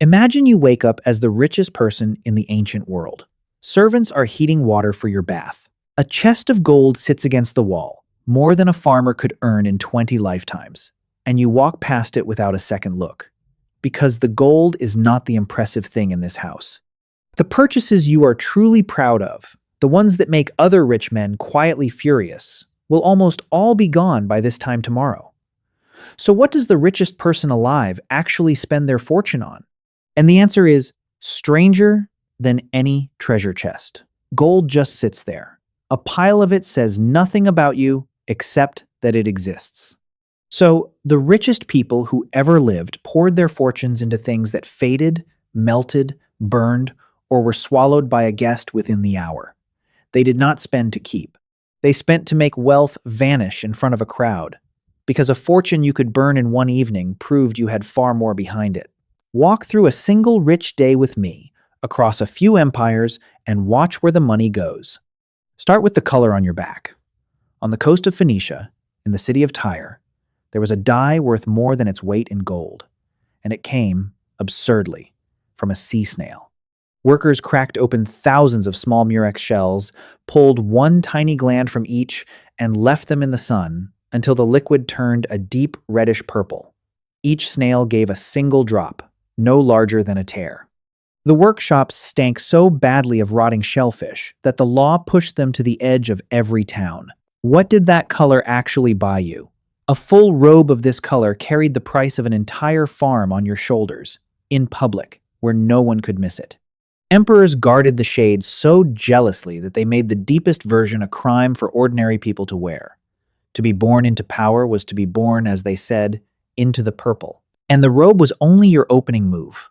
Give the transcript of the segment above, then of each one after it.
Imagine you wake up as the richest person in the ancient world. Servants are heating water for your bath. A chest of gold sits against the wall, more than a farmer could earn in 20 lifetimes. And you walk past it without a second look. Because the gold is not the impressive thing in this house. The purchases you are truly proud of, the ones that make other rich men quietly furious, will almost all be gone by this time tomorrow. So what does the richest person alive actually spend their fortune on? And the answer is stranger than any treasure chest. Gold just sits there. A pile of it says nothing about you except that it exists. So the richest people who ever lived poured their fortunes into things that faded, melted, burned, or were swallowed by a guest within the hour. They did not spend to keep. They spent to make wealth vanish in front of a crowd, because a fortune you could burn in one evening proved you had far more behind it. Walk through a single rich day with me, across a few empires, and watch where the money goes. Start with the color on your back. On the coast of Phoenicia, in the city of Tyre, there was a dye worth more than its weight in gold, and it came, absurdly, from a sea snail. Workers cracked open thousands of small murex shells, pulled one tiny gland from each, and left them in the sun until the liquid turned a deep reddish purple. Each snail gave a single drop, no larger than a tear. The workshops stank so badly of rotting shellfish that the law pushed them to the edge of every town. What did that color actually buy you? A full robe of this color carried the price of an entire farm on your shoulders, in public, where no one could miss it. Emperors guarded the shades so jealously that they made the deepest version a crime for ordinary people to wear. To be born into power was to be born, as they said, into the purple. And the robe was only your opening move.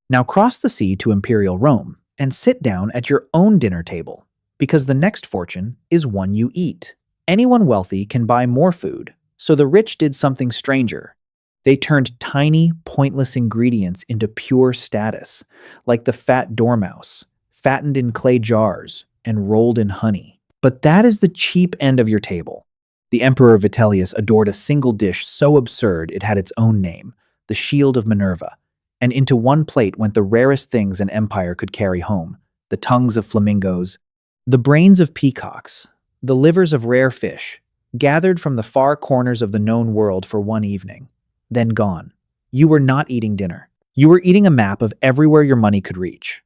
Now cross the sea to Imperial Rome and sit down at your own dinner table, because the next fortune is one you eat. Anyone wealthy can buy more food, so the rich did something stranger. They turned tiny, pointless ingredients into pure status, like the fat dormouse, fattened in clay jars and rolled in honey. But that is the cheap end of your table. The Emperor Vitellius adored a single dish so absurd it had its own name, the Shield of Minerva, and into one plate went the rarest things an empire could carry home, the tongues of flamingos, the brains of peacocks, the livers of rare fish, gathered from the far corners of the known world for one evening, then gone. You were not eating dinner. You were eating a map of everywhere your money could reach.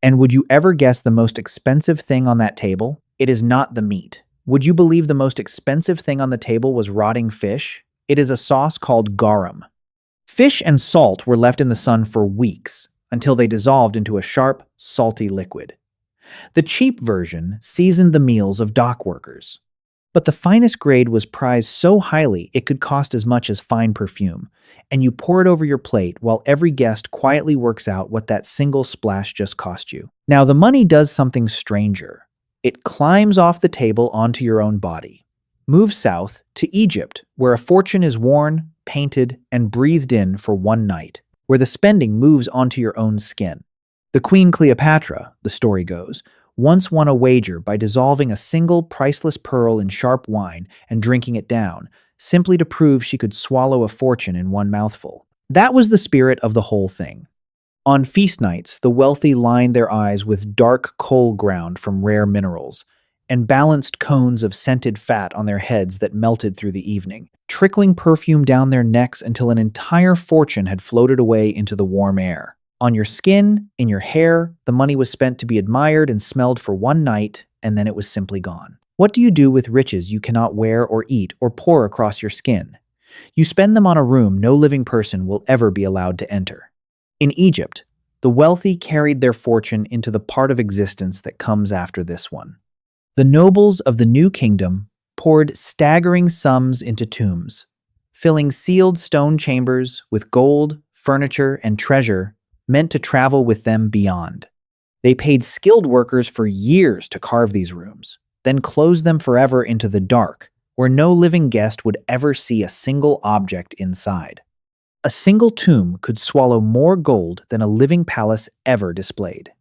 And would you ever guess the most expensive thing on that table? It is not the meat. Would you believe the most expensive thing on the table was rotting fish? It is a sauce called garum. Fish and salt were left in the sun for weeks until they dissolved into a sharp, salty liquid. The cheap version seasoned the meals of dock workers. But the finest grade was prized so highly it could cost as much as fine perfume, and you pour it over your plate while every guest quietly works out what that single splash just cost you. Now the money does something stranger. It climbs off the table onto your own body. Move south to Egypt, where a fortune is worn, painted, and breathed in for one night, where the spending moves onto your own skin. The Queen Cleopatra, the story goes, once won a wager by dissolving a single priceless pearl in sharp wine and drinking it down, simply to prove she could swallow a fortune in one mouthful. That was the spirit of the whole thing. On feast nights, the wealthy lined their eyes with dark coal ground from rare minerals, and balanced cones of scented fat on their heads that melted through the evening, trickling perfume down their necks until an entire fortune had floated away into the warm air. On your skin, in your hair, the money was spent to be admired and smelled for one night, and then it was simply gone. What do you do with riches you cannot wear or eat or pour across your skin? You spend them on a room no living person will ever be allowed to enter. In Egypt, the wealthy carried their fortune into the part of existence that comes after this one. The nobles of the new kingdom poured staggering sums into tombs, filling sealed stone chambers with gold, furniture, and treasure meant to travel with them beyond. They paid skilled workers for years to carve these rooms, then closed them forever into the dark, where no living guest would ever see a single object inside. A single tomb could swallow more gold than a living palace ever displayed.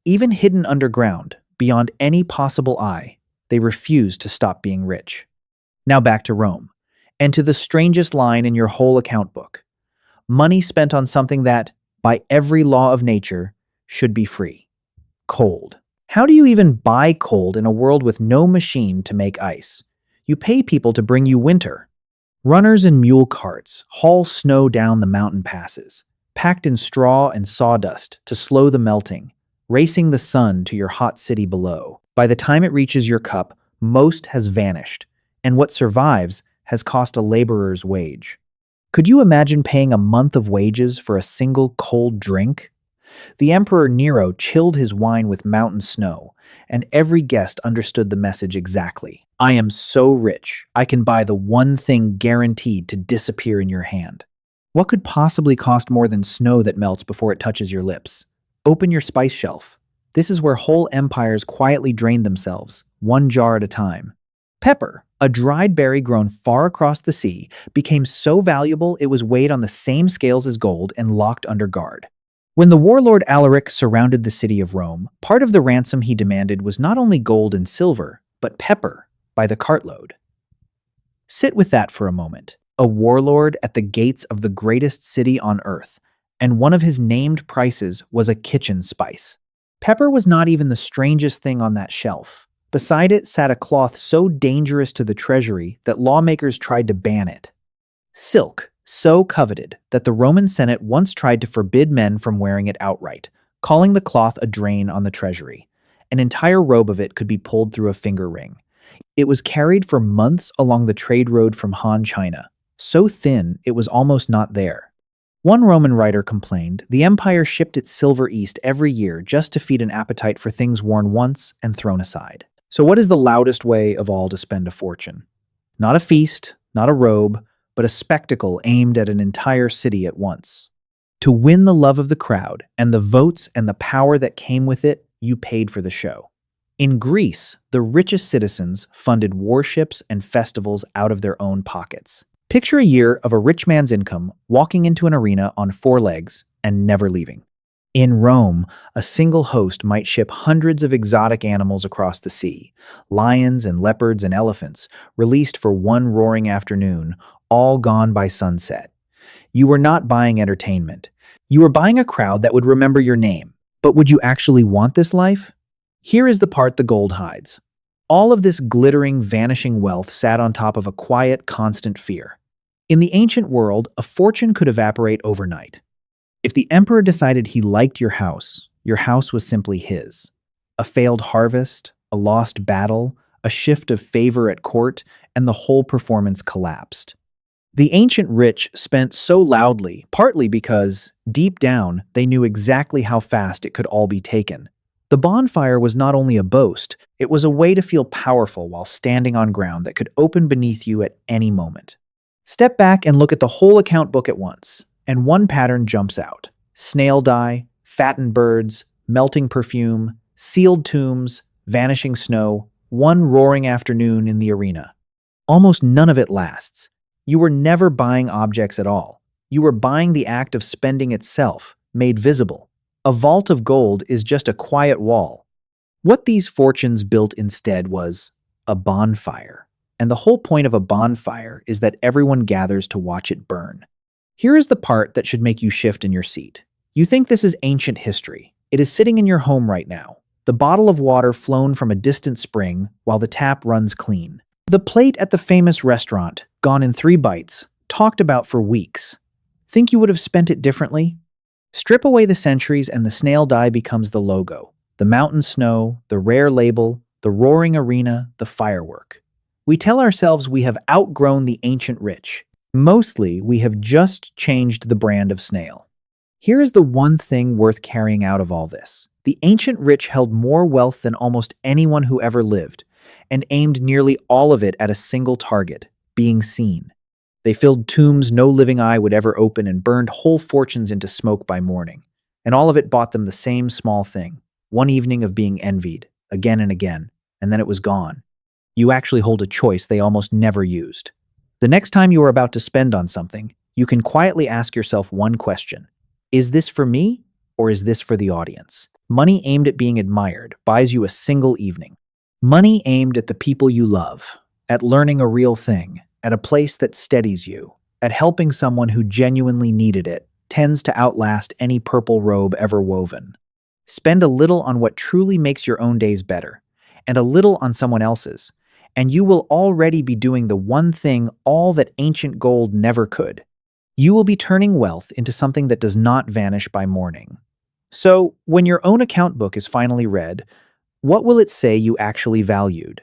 Even hidden underground, beyond any possible eye, they refused to stop being rich. Now back to Rome, and to the strangest line in your whole account book. Money spent on something that, by every law of nature, should be free. Cold. How do you even buy cold in a world with no machine to make ice? You pay people to bring you winter. Runners in mule carts haul snow down the mountain passes, packed in straw and sawdust to slow the melting, racing the sun to your hot city below. By the time it reaches your cup, most has vanished, and what survives has cost a laborer's wage. Could you imagine paying a month of wages for a single cold drink? The Emperor Nero chilled his wine with mountain snow, and every guest understood the message exactly. I am so rich, I can buy the one thing guaranteed to disappear in your hand. What could possibly cost more than snow that melts before it touches your lips? Open your spice shelf. This is where whole empires quietly drained themselves, one jar at a time. Pepper, a dried berry grown far across the sea, became so valuable it was weighed on the same scales as gold and locked under guard. When the warlord Alaric surrounded the city of Rome, part of the ransom he demanded was not only gold and silver, but pepper by the cartload. Sit with that for a moment. A warlord at the gates of the greatest city on earth, and one of his named prices was a kitchen spice. Pepper was not even the strangest thing on that shelf. Beside it sat a cloth so dangerous to the treasury that lawmakers tried to ban it. Silk, so coveted that the Roman Senate once tried to forbid men from wearing it outright, calling the cloth a drain on the treasury. An entire robe of it could be pulled through a finger ring. It was carried for months along the trade road from Han, China, so thin it was almost not there. One Roman writer complained the empire shipped its silver east every year just to feed an appetite for things worn once and thrown aside. So what is the loudest way of all to spend a fortune? Not a feast, not a robe, but a spectacle aimed at an entire city at once. To win the love of the crowd and the votes and the power that came with it, you paid for the show. In Greece, the richest citizens funded warships and festivals out of their own pockets. Picture a year of a rich man's income walking into an arena on four legs and never leaving. In Rome, a single host might ship hundreds of exotic animals across the sea, lions and leopards and elephants, released for one roaring afternoon, all gone by sunset. You were not buying entertainment. You were buying a crowd that would remember your name. But would you actually want this life? Here is the part the gold hides. All of this glittering, vanishing wealth sat on top of a quiet, constant fear. In the ancient world, a fortune could evaporate overnight. If the emperor decided he liked your house was simply his. A failed harvest, a lost battle, a shift of favor at court, and the whole performance collapsed. The ancient rich spent so loudly, partly because, deep down, they knew exactly how fast it could all be taken. The bonfire was not only a boast, it was a way to feel powerful while standing on ground that could open beneath you at any moment. Step back and look at the whole account book at once, and one pattern jumps out. Snail dye, fattened birds, melting perfume, sealed tombs, vanishing snow, one roaring afternoon in the arena. Almost none of it lasts. You were never buying objects at all. You were buying the act of spending itself, made visible. A vault of gold is just a quiet wall. What these fortunes built instead was a bonfire. And the whole point of a bonfire is that everyone gathers to watch it burn. Here is the part that should make you shift in your seat. You think this is ancient history. It is sitting in your home right now. The bottle of water flown from a distant spring while the tap runs clean. The plate at the famous restaurant, gone in 3 bites, talked about for weeks. Think you would have spent it differently? Strip away the centuries and the snail dye becomes the logo. The mountain snow, the rare label, the roaring arena, the firework. We tell ourselves we have outgrown the ancient rich. Mostly, we have just changed the brand of snail. Here is the one thing worth carrying out of all this. The ancient rich held more wealth than almost anyone who ever lived, and aimed nearly all of it at a single target, being seen. They filled tombs no living eye would ever open and burned whole fortunes into smoke by morning. And all of it bought them the same small thing, one evening of being envied, again and again, and then it was gone. You actually hold a choice they almost never used. The next time you are about to spend on something, you can quietly ask yourself one question. Is this for me, or is this for the audience? Money aimed at being admired buys you a single evening. Money aimed at the people you love, at learning a real thing, at a place that steadies you, at helping someone who genuinely needed it, tends to outlast any purple robe ever woven. Spend a little on what truly makes your own days better, and a little on someone else's, and you will already be doing the one thing all that ancient gold never could. You will be turning wealth into something that does not vanish by morning. So, when your own account book is finally read, what will it say you actually valued?